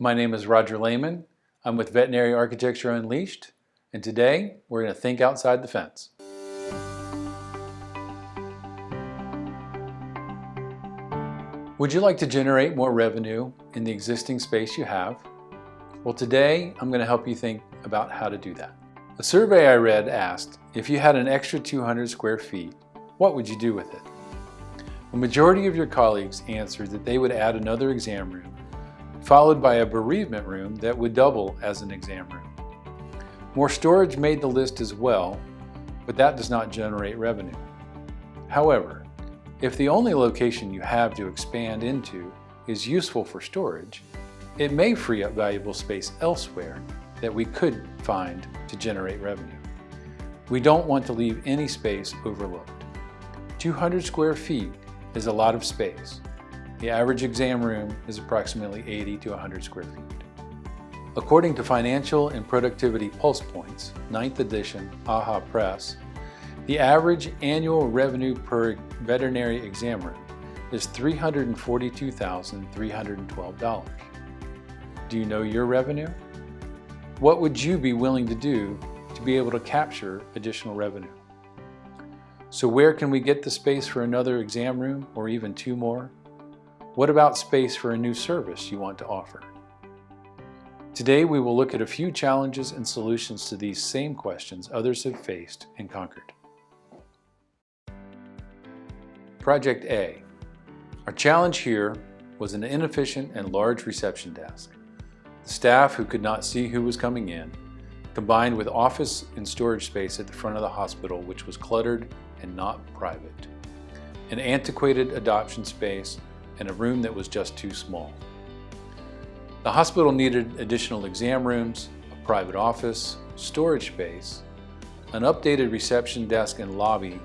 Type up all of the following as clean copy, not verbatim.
My name is Roger Lehman. I'm with Veterinary Architecture Unleashed, and today we're going to think outside the fence. Would you like to generate more revenue in the existing space you have? Well, today I'm going to help you think about how to do that. A survey I read asked, if you had an extra 200 square feet, what would you do with it? A majority of your colleagues answered that they would add another exam room, followed by a bereavement room that would double as an exam room. More storage made the list as well, but that does not generate revenue. However, if the only location you have to expand into is useful for storage, it may free up valuable space elsewhere that we could find to generate revenue. We don't want to leave any space overlooked. 200 square feet is a lot of space. The average exam room is approximately 80 to 100 square feet. According to Financial and Productivity Pulse Points, 9th edition, AHA Press, the average annual revenue per veterinary exam room is $342,312. Do you know your revenue? What would you be willing to do to be able to capture additional revenue? So where can we get the space for another exam room or even 2 more? What about space for a new service you want to offer? Today we will look at a few challenges and solutions to these same questions others have faced and conquered. Project A. Our challenge here was an inefficient and large reception desk. The staff who could not see who was coming in, combined with office and storage space at the front of the hospital, which was cluttered and not private. An antiquated adoption space and a room that was just too small. The hospital needed additional exam rooms, a private office, storage space, an updated reception desk and lobby,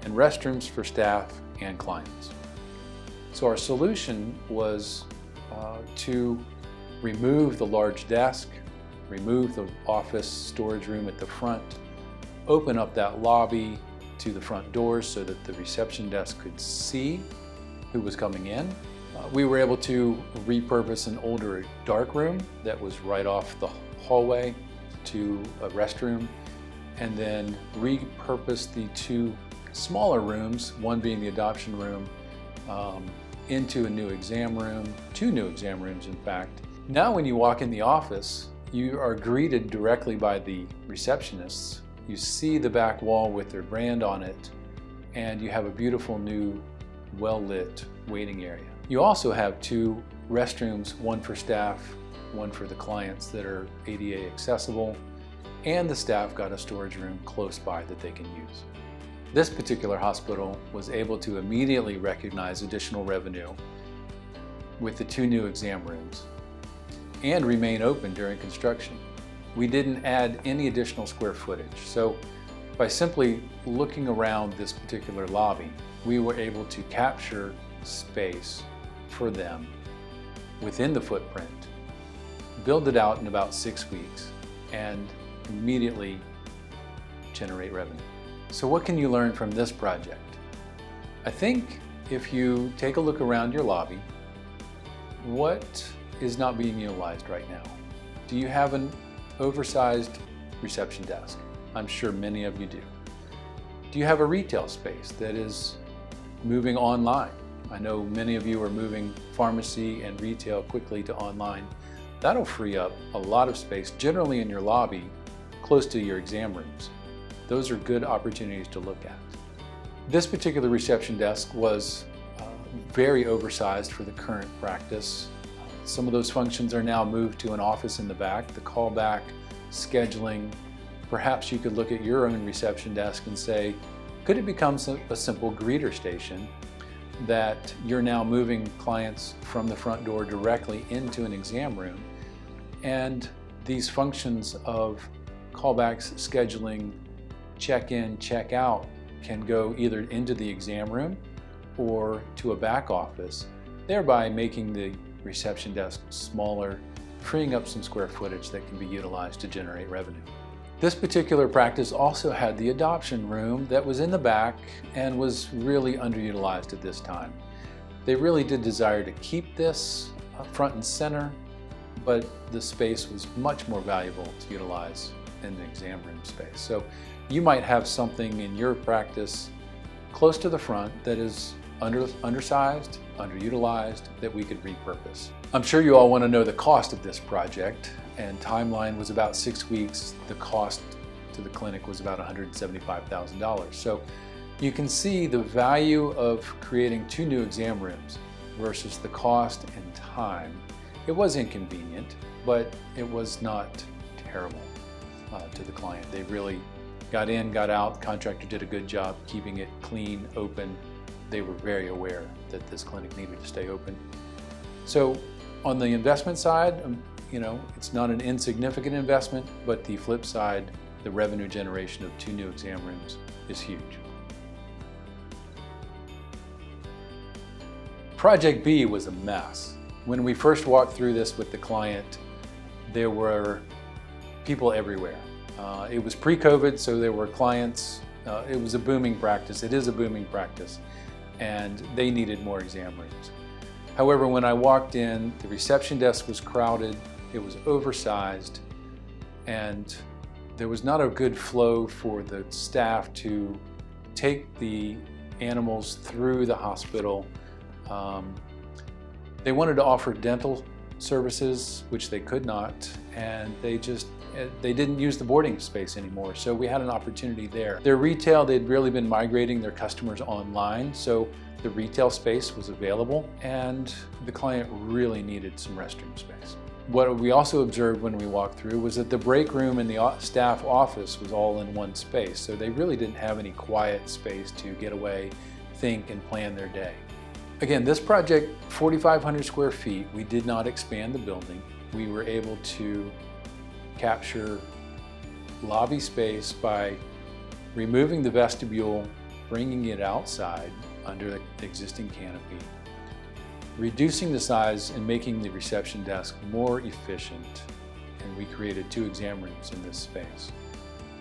and restrooms for staff and clients. So our solution was to remove the large desk, remove the office storage room at the front, open up that lobby to the front doors so that the reception desk could see who was coming in. We were able to repurpose an older dark room that was right off the hallway to a restroom, and then repurpose the 2 smaller rooms, one being the adoption room, into a new exam room, 2 new exam rooms in fact. Now when you walk in the office, you are greeted directly by the receptionists. You see the back wall with their brand on it, and you have a beautiful new well-lit waiting area. You also have 2 restrooms, one for staff, one for the clients that are ADA accessible, and the staff got a storage room close by that they can use. This particular hospital was able to immediately recognize additional revenue with the 2 new exam rooms and remain open during construction. We didn't add any additional square footage, so by simply looking around this particular lobby, we were able to capture space for them within the footprint, build it out in about 6 weeks, and immediately generate revenue. So what can you learn from this project? I think if you take a look around your lobby, what is not being utilized right now? Do you have an oversized reception desk? I'm sure many of you do. Do you have a retail space that is moving online? I know many of you are moving pharmacy and retail quickly to online. That'll free up a lot of space, generally in your lobby, close to your exam rooms. Those are good opportunities to look at. This particular reception desk was very oversized for the current practice. Some of those functions are now moved to an office in the back, the callback, scheduling. Perhaps you could look at your own reception desk and say, could it become a simple greeter station that you're now moving clients from the front door directly into an exam room, and these functions of callbacks, scheduling, check-in, check-out can go either into the exam room or to a back office, thereby making the reception desk smaller, freeing up some square footage that can be utilized to generate revenue. This particular practice also had the adoption room that was in the back and was really underutilized at this time. They really did desire to keep this front and center, but the space was much more valuable to utilize in the exam room space. So you might have something in your practice close to the front that is undersized, underutilized, that we could repurpose. I'm sure you all want to know the cost of this project, and timeline was about 6 weeks. The cost to the clinic was about $175,000. So you can see the value of creating 2 new exam rooms versus the cost and time. It was inconvenient, but it was not terrible to the client. They really got in, got out. The contractor did a good job keeping it clean, open. They were very aware that this clinic needed to stay open. So on the investment side, it's not an insignificant investment, but the flip side, the revenue generation of 2 new exam rooms is huge. Project B was a mess. When we first walked through this with the client, there were people everywhere. It was pre-COVID, so there were clients. It was a booming practice. It is a booming practice, and they needed more exam rooms. However, when I walked in, the reception desk was crowded, it was oversized, and there was not a good flow for the staff to take the animals through the hospital. They wanted to offer dental services, which they could not, and they didn't use the boarding space anymore, so we had an opportunity there. Their retail, they'd really been migrating their customers online, so the retail space was available, and the client really needed some restroom space. What we also observed when we walked through was that the break room and the staff office was all in one space, so they really didn't have any quiet space to get away, think, and plan their day. Again, this project, 4,500 square feet, we did not expand the building. We were able to capture lobby space by removing the vestibule, bringing it outside under the existing canopy, reducing the size and making the reception desk more efficient, and we created 2 exam rooms in this space.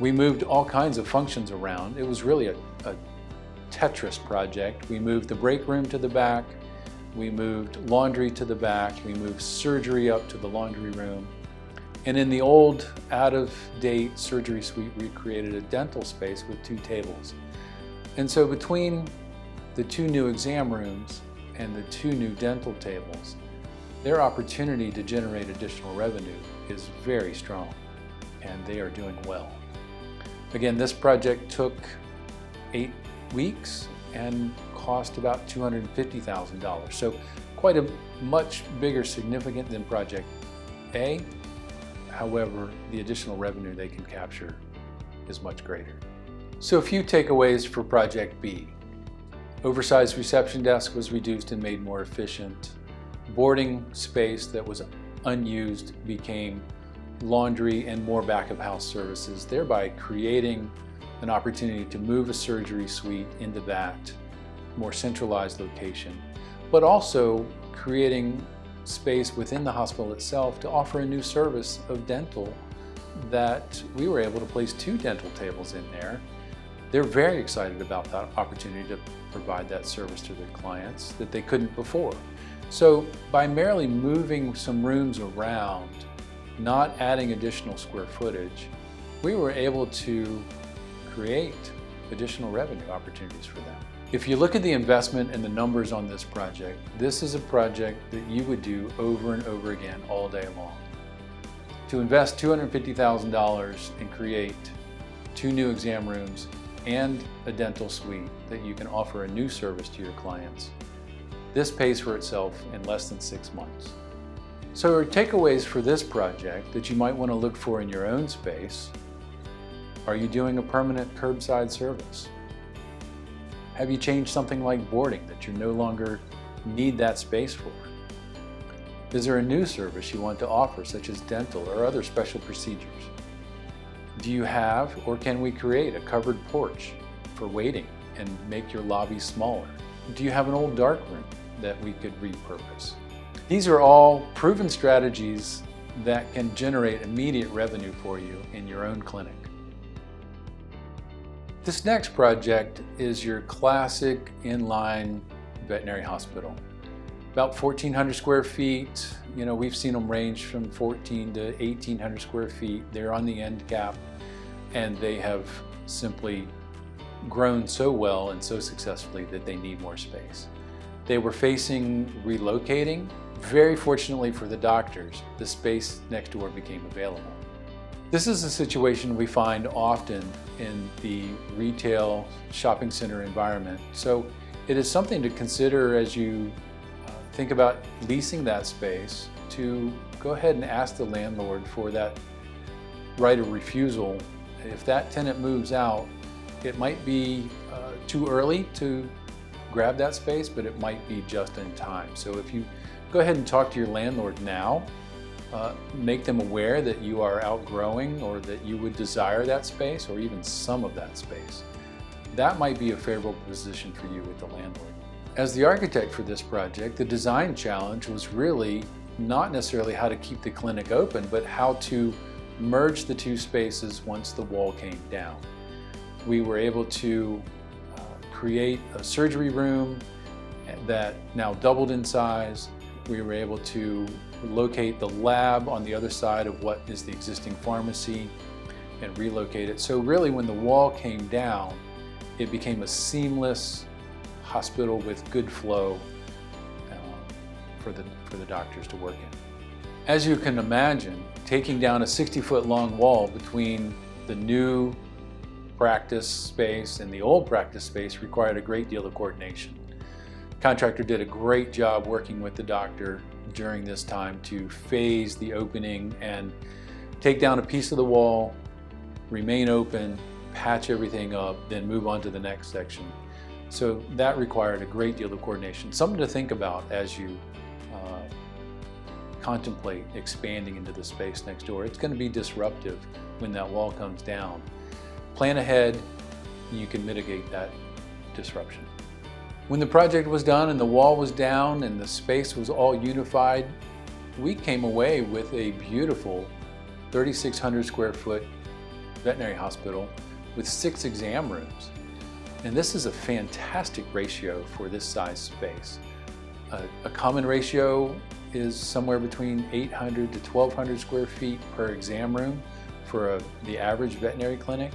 We moved all kinds of functions around. It was really a Tetris project. We moved the break room to the back, we moved laundry to the back, we moved surgery up to the laundry room, and in the old out-of-date surgery suite we created a dental space with 2 tables. And so between the 2 new exam rooms and the 2 new dental tables, their opportunity to generate additional revenue is very strong, and they are doing well. Again, this project took 8 weeks and cost about $250,000. So quite a much bigger significant than Project A. However, the additional revenue they can capture is much greater. So a few takeaways for Project B. Oversized reception desk was reduced and made more efficient. Boarding space that was unused became laundry and more back of house services, thereby creating an opportunity to move a surgery suite into that more centralized location, but also creating space within the hospital itself to offer a new service of dental that we were able to place 2 dental tables in there. They're very excited about that opportunity to provide that service to their clients that they couldn't before. So by merely moving some rooms around, not adding additional square footage, we were able to create additional revenue opportunities for them. If you look at the investment and the numbers on this project, this is a project that you would do over and over again all day long. To invest $250,000 and create 2 new exam rooms and a dental suite that you can offer a new service to your clients, this pays for itself in less than 6 months. So our takeaways for this project that you might want to look for in your own space: are you doing a permanent curbside service? Have you changed something like boarding that you no longer need that space for? Is there a new service you want to offer, such as dental or other special procedures? Do you have, or can we create, a covered porch for waiting and make your lobby smaller? Do you have an old dark room that we could repurpose? These are all proven strategies that can generate immediate revenue for you in your own clinic. This next project is your classic inline veterinary hospital. about 1,400 square feet. We've seen them range from 14 to 1,800 square feet. They're on the end cap, and they have simply grown so well and so successfully that they need more space. They were facing relocating. Very fortunately for the doctors, the space next door became available. This is a situation we find often in the retail shopping center environment. So it is something to consider as you think about leasing that space, to go ahead and ask the landlord for that right of refusal. If that tenant moves out, it might be too early to grab that space, but it might be just in time. So if you go ahead and talk to your landlord now, make them aware that you are outgrowing or that you would desire that space or even some of that space. That might be a favorable position for you with the landlord. As the architect for this project, the design challenge was really not necessarily how to keep the clinic open, but how to merge the two spaces once the wall came down. We were able to create a surgery room that now doubled in size. We were able to locate the lab on the other side of what is the existing pharmacy and relocate it. So really, when the wall came down, it became a seamless hospital with good flow for the doctors to work in. As you can imagine, taking down a 60-foot long wall between the new practice space and the old practice space required a great deal of coordination. The contractor did a great job working with the doctor during this time to phase the opening and take down a piece of the wall, remain open, patch everything up, then move on to the next section. So that required a great deal of coordination. Something to think about as you contemplate expanding into the space next door. It's going to be disruptive when that wall comes down. Plan ahead, and you can mitigate that disruption. When the project was done and the wall was down and the space was all unified, we came away with a beautiful 3,600 square foot veterinary hospital with 6 exam rooms. And this is a fantastic ratio for this size space. A common ratio is somewhere between 800 to 1,200 square feet per exam room for the average veterinary clinic.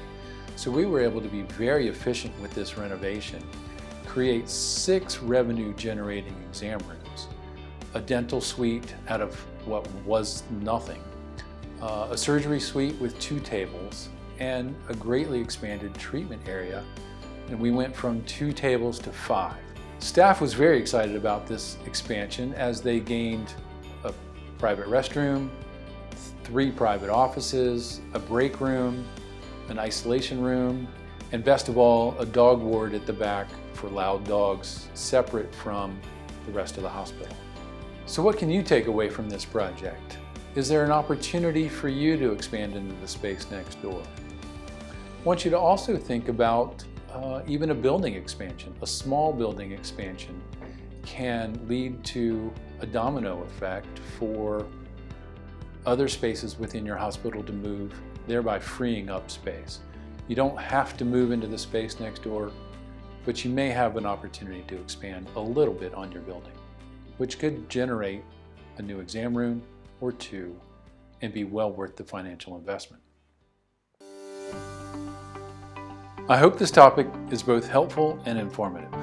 So we were able to be very efficient with this renovation, create 6 revenue generating exam rooms, a dental suite out of what was nothing, a surgery suite with 2 tables, and a greatly expanded treatment area. And we went from 2 tables to 5. Staff was very excited about this expansion as they gained a private restroom, 3 private offices, a break room, an isolation room, and best of all, a dog ward at the back for loud dogs, separate from the rest of the hospital. So what can you take away from this project? Is there an opportunity for you to expand into the space next door? I want you to also think about even a building expansion. A small building expansion can lead to a domino effect for other spaces within your hospital to move, thereby freeing up space. You don't have to move into the space next door, but you may have an opportunity to expand a little bit on your building, which could generate a new exam room or 2 and be well worth the financial investment. I hope this topic is both helpful and informative.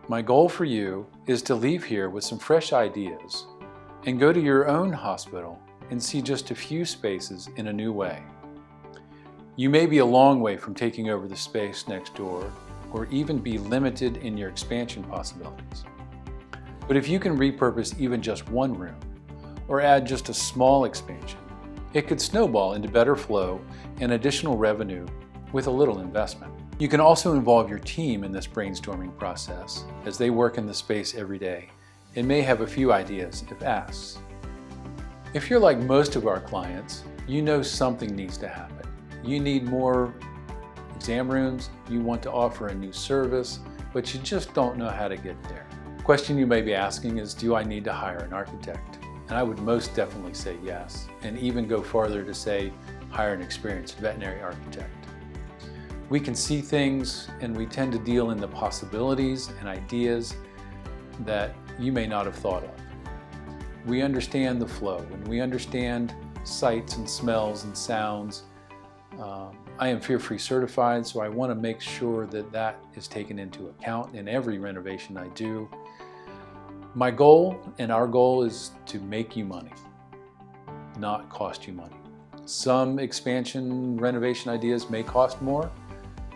My goal for you is to leave here with some fresh ideas and go to your own hospital and see just a few spaces in a new way. You may be a long way from taking over the space next door or even be limited in your expansion possibilities. But if you can repurpose even just 1 room or add just a small expansion, it could snowball into better flow and additional revenue with a little investment. You can also involve your team in this brainstorming process as they work in the space every day and may have a few ideas if asked. If you're like most of our clients, you know something needs to happen. You need more exam rooms, you want to offer a new service, but you just don't know how to get there. The question you may be asking is, do I need to hire an architect? And I would most definitely say yes, and even go farther to say hire an experienced veterinary architect. We can see things and we tend to deal in the possibilities and ideas that you may not have thought of. We understand the flow and we understand sights and smells and sounds. I am Fear-Free certified, so I want to make sure that that is taken into account in every renovation I do. My goal and our goal is to make you money, not cost you money. Some expansion renovation ideas may cost more,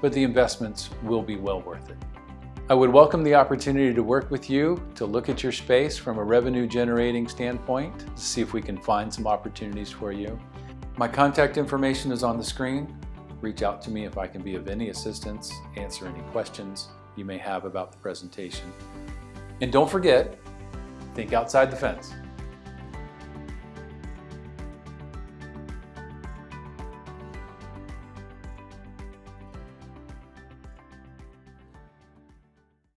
but the investments will be well worth it. I would welcome the opportunity to work with you to look at your space from a revenue generating standpoint to see if we can find some opportunities for you. My contact information is on the screen. Reach out to me if I can be of any assistance, answer any questions you may have about the presentation. And don't forget, think outside the fence.